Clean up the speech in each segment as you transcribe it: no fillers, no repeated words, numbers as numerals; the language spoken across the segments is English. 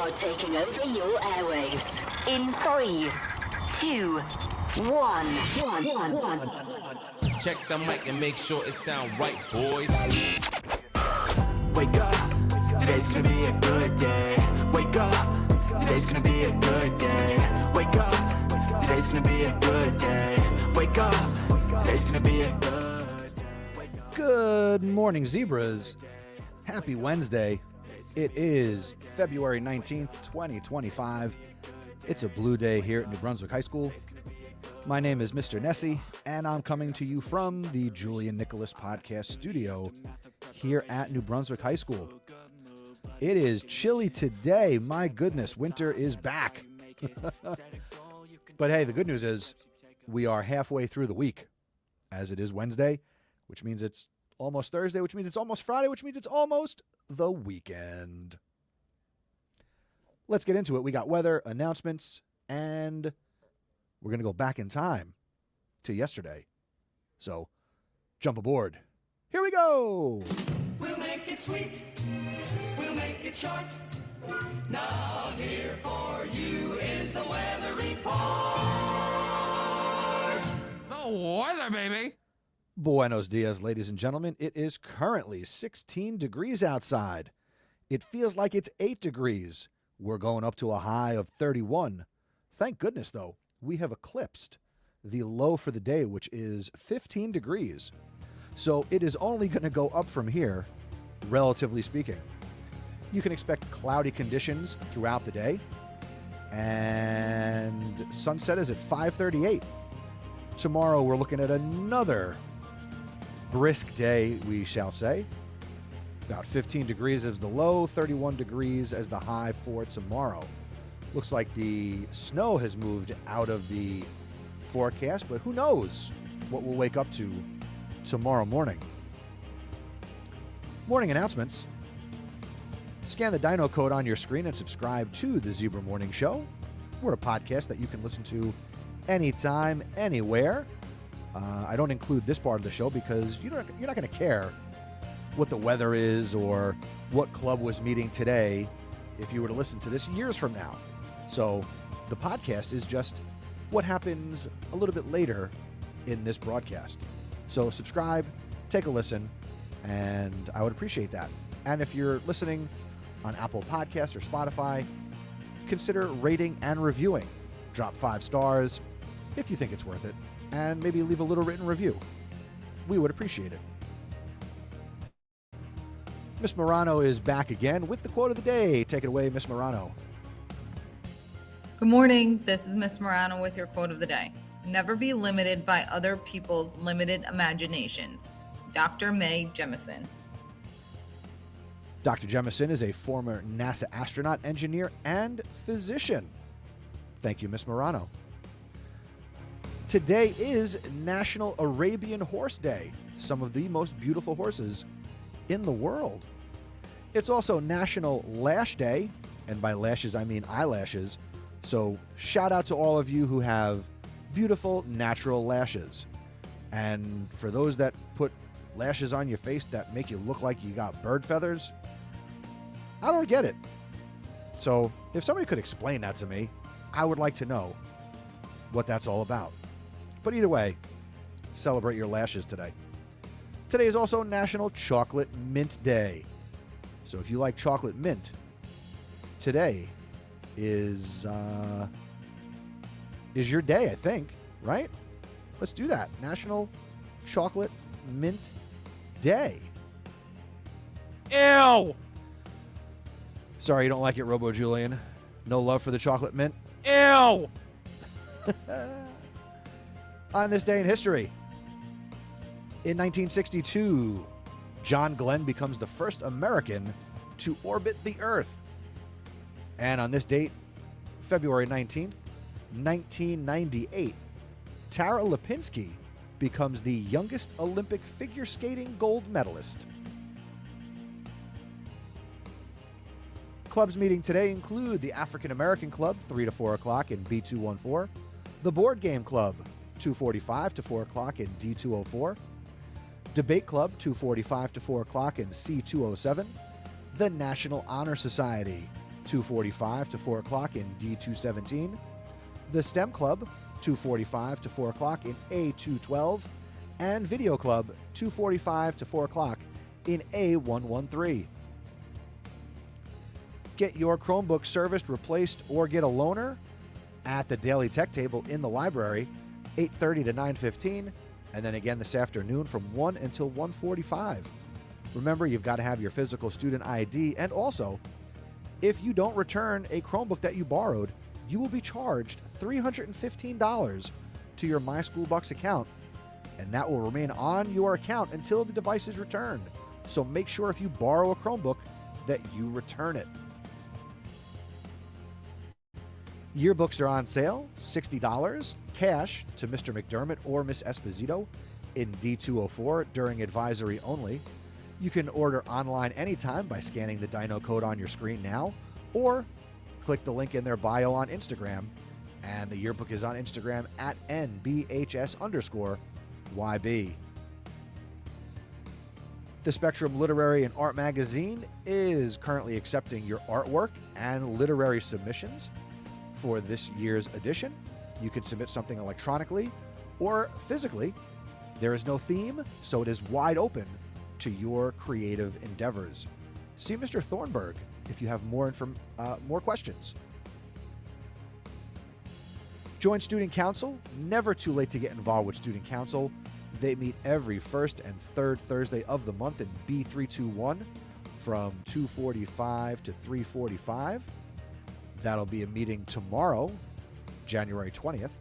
are taking over your airwaves. In 3, 2, 1. Check the mic and make sure it sound right, boys. Wake up, today's gonna be a good day. Wake up, today's gonna be a good day. Wake up, today's gonna be a good day. Wake up, today's gonna be a good day. Good morning, zebras. Happy Wednesday. It is February 19th, 2025. It's a blue day here at New Brunswick High School. My name is Mr. Nessie, and I'm coming to you from the Julian Nicholas Podcast Studio here at New Brunswick High School. It is chilly today. My goodness, winter is back. But hey, the good news is we are halfway through the week, as it is Wednesday, which means it's almost Thursday, which means it's almost Friday, which means it's almost the weekend. Let's get into it. We got weather, announcements, and we're going to go back in time to yesterday. So, jump aboard. Here we go. We'll make it sweet. We'll make it short. Now here for you is the weather report. The weather, baby. Buenos dias, ladies and gentlemen. It is currently 16 degrees outside. It feels like it's 8 degrees. We're going up to a high of 31. Thank goodness, though, we have eclipsed the low for the day, which is 15 degrees. So it is only going to go up from here, relatively speaking. You can expect cloudy conditions throughout the day. And sunset is at 5:38. Tomorrow we're looking at another brisk day, we shall say. About 15 degrees as the low, 31 degrees as the high for tomorrow. Looks like the snow has moved out of the forecast, but who knows what we'll wake up to tomorrow morning. Morning announcements. Scan the Dino code on your screen and subscribe to the Zebra Morning Show. We're a podcast that you can listen to anytime, anywhere. I don't include this part of the show because you're not going to care what the weather is or what club was meeting today if you were to listen to this years from now. So the podcast is just what happens a little bit later in this broadcast. So subscribe, take a listen, and I would appreciate that. And if you're listening on Apple Podcasts or Spotify, consider rating and reviewing. Drop 5 stars if you think it's worth it, and maybe leave a little written review. We would appreciate it. Miss Morano is back again with the quote of the day. Take it away, Miss Morano. Good morning. This is Miss Morano with your quote of the day. Never be limited by other people's limited imaginations. Dr. Mae Jemison. Dr. Jemison is a former NASA astronaut, engineer, and physician. Thank you, Miss Morano. Today is National Arabian Horse Day, some of the most beautiful horses in the world. It's also National Lash Day, and by lashes I mean eyelashes. So shout out to all of you who have beautiful natural lashes. And for those that put lashes on your face that make you look like you got bird feathers, I don't get it. So if somebody could explain that to me, I would like to know what that's all about. But either way, celebrate your lashes today. Today is also National Chocolate Mint Day. So if you like chocolate mint, today is your day, I think, right? Let's do that. National Chocolate Mint Day. Ew! Sorry you don't like it, Robo Julian. No love for the chocolate mint? Ew! On this day in history, in 1962, John Glenn becomes the first American to orbit the Earth. And on this date, February 19th, 1998, Tara Lipinski becomes the youngest Olympic figure skating gold medalist. Clubs meeting today include the African American Club, 3 to 4 o'clock in B214, the Board Game Club, 2:45 to 4 o'clock in D204, Debate Club, 2:45 to 4 o'clock in C207, the National Honor Society, 2:45 to 4 o'clock in D217. The STEM Club, 2:45 to 4 o'clock in A212. And Video Club, 2:45 to 4 o'clock in A113. Get your Chromebook serviced, replaced, or get a loaner at the Daily Tech Table in the library, 8:30 to 9:15, and then again this afternoon from 1 until 1:45. Remember, you've got to have your physical student ID, and also, if you don't return a Chromebook that you borrowed, you will be charged $315 to your MySchoolBucks account, and that will remain on your account until the device is returned. So make sure if you borrow a Chromebook that you return it. Yearbooks are on sale, $60 cash to Mr. McDermott or Miss Esposito in D204 during advisory only. You can order online anytime by scanning the Dino code on your screen now, or click the link in their bio on Instagram, and the yearbook is on Instagram at NBHS_YB. The Spectrum Literary and Art Magazine is currently accepting your artwork and literary submissions for this year's edition. You can submit something electronically or physically. There is no theme, so it is wide open to your creative endeavors. See Mr. Thornburg if you have more questions. Join Student Council. Never too late to get involved with Student Council. They meet every first and third Thursday of the month in B321 from 2:45 to 3:45. That'll be a meeting tomorrow, January 20th.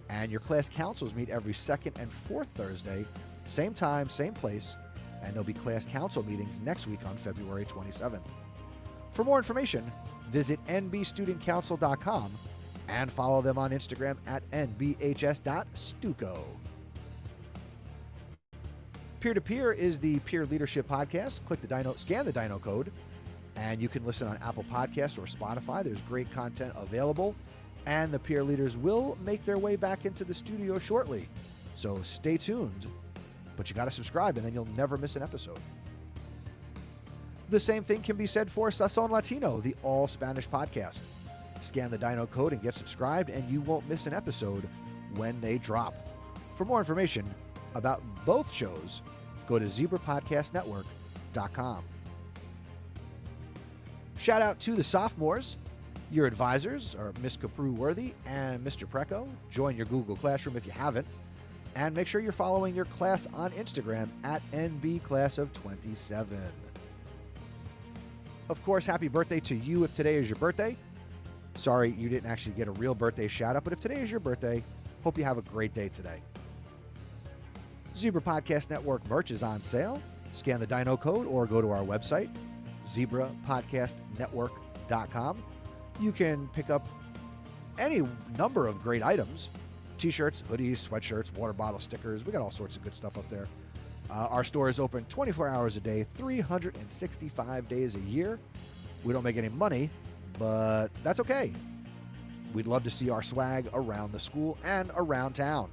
And your class councils meet every second and fourth Thursday, same time, same place. And there'll be class council meetings next week on February 27th. For more information, visit nbstudentcouncil.com and follow them on Instagram at nbhs.stuco. Peer-to-Peer is the peer leadership podcast. Scan the Dino code, and you can listen on Apple Podcasts or Spotify. There's great content available, and the peer leaders will make their way back into the studio shortly. So stay tuned, but you got to subscribe, and then you'll never miss an episode. The same thing can be said for Sazon Latino, the all-Spanish podcast. Scan the Dino code and get subscribed, and you won't miss an episode when they drop. For more information about both shows, go to zebrapodcastnetwork.com. Shout out to the sophomores. Your advisors are Miss Capru-Worthy and Mr. Preco. Join your Google Classroom if you haven't. And make sure you're following your class on Instagram at NBClassOf27. Of course, happy birthday to you if today is your birthday. Sorry you didn't actually get a real birthday shout out, but if today is your birthday, hope you have a great day today. Zebra Podcast Network merch is on sale. Scan the Dino code or go to our website, zebrapodcastnetwork.com. You can pick up any number of great items. T-shirts, hoodies, sweatshirts, water bottle stickers. We got all sorts of good stuff up there. Our store is open 24 hours a day, 365 days a year. We don't make any money, but that's okay. We'd love to see our swag around the school and around town.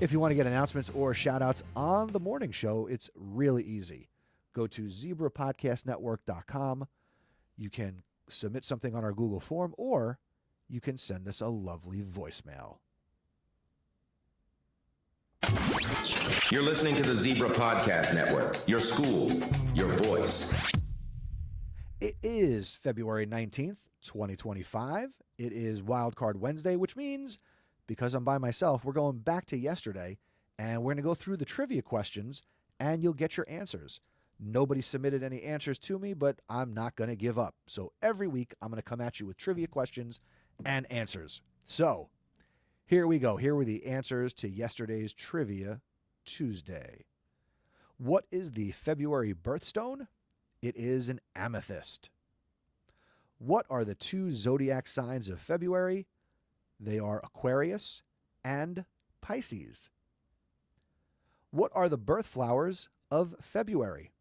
If you want to get announcements or shout-outs on the morning show, it's really easy. Go to zebrapodcastnetwork.com. You can submit something on our Google form, or you can send us a lovely voicemail. You're listening to the Zebra Podcast Network. Your school, your voice. It is February 19th, 2025. It is Wildcard Wednesday, which means, because I'm by myself, we're going back to yesterday, and we're going to go through the trivia questions, and you'll get your answers. Nobody submitted any answers to me, but I'm not going to give up. So every week, I'm going to come at you with trivia questions and answers. So here we go. Here were the answers to yesterday's Trivia Tuesday. What is the February birthstone? It is an amethyst. What are the two zodiac signs of February? They are Aquarius and Pisces. What are the birth flowers of February?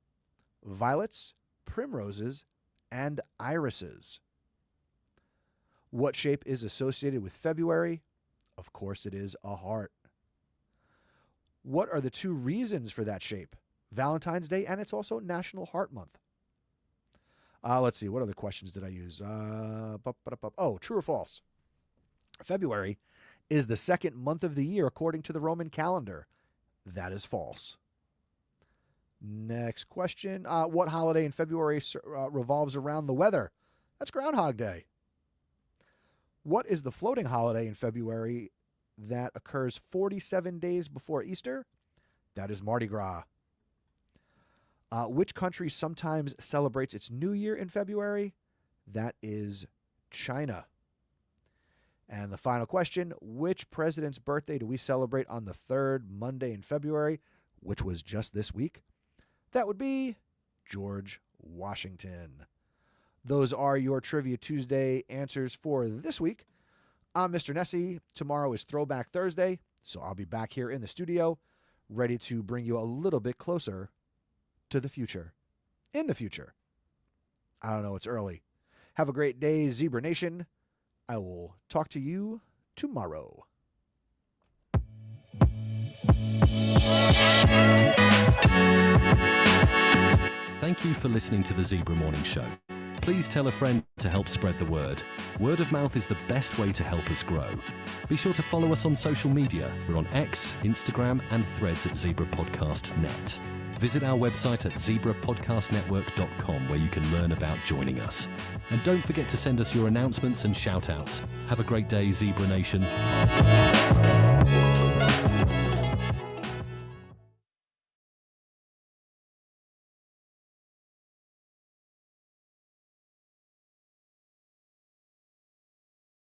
Violets, primroses, and irises. What shape is associated with February? Of course, it is a heart. What are the two reasons for that shape? Valentine's Day, and it's also National Heart Month. Let's see. What other questions did I use? Oh, true or false? February is the second month of the year according to the Roman calendar. That is false. Next question. What holiday in February revolves around the weather? That's Groundhog Day. What is the floating holiday in February that occurs 47 days before Easter? That is Mardi Gras. Which country sometimes celebrates its New Year in February? That is China. And the final question, which president's birthday do we celebrate on the third Monday in February, which was just this week? That would be George Washington. Those are your Trivia Tuesday answers for this week. I'm Mr. Nessie. Tomorrow is Throwback Thursday, so I'll be back here in the studio, ready to bring you a little bit closer to the future. In the future. I don't know, it's early. Have a great day, Zebra Nation. I will talk to you tomorrow. Thank you for listening to the Zebra Morning Show. Please tell a friend to help spread the word. Word of mouth is the best way to help us grow. Be sure to follow us on social media. We're on X, Instagram, and Threads at Zebra Podcast Net. Visit our website at zebrapodcastnetwork.com where you can learn about joining us. And don't forget to send us your announcements and shout-outs. Have a great day, Zebra Nation.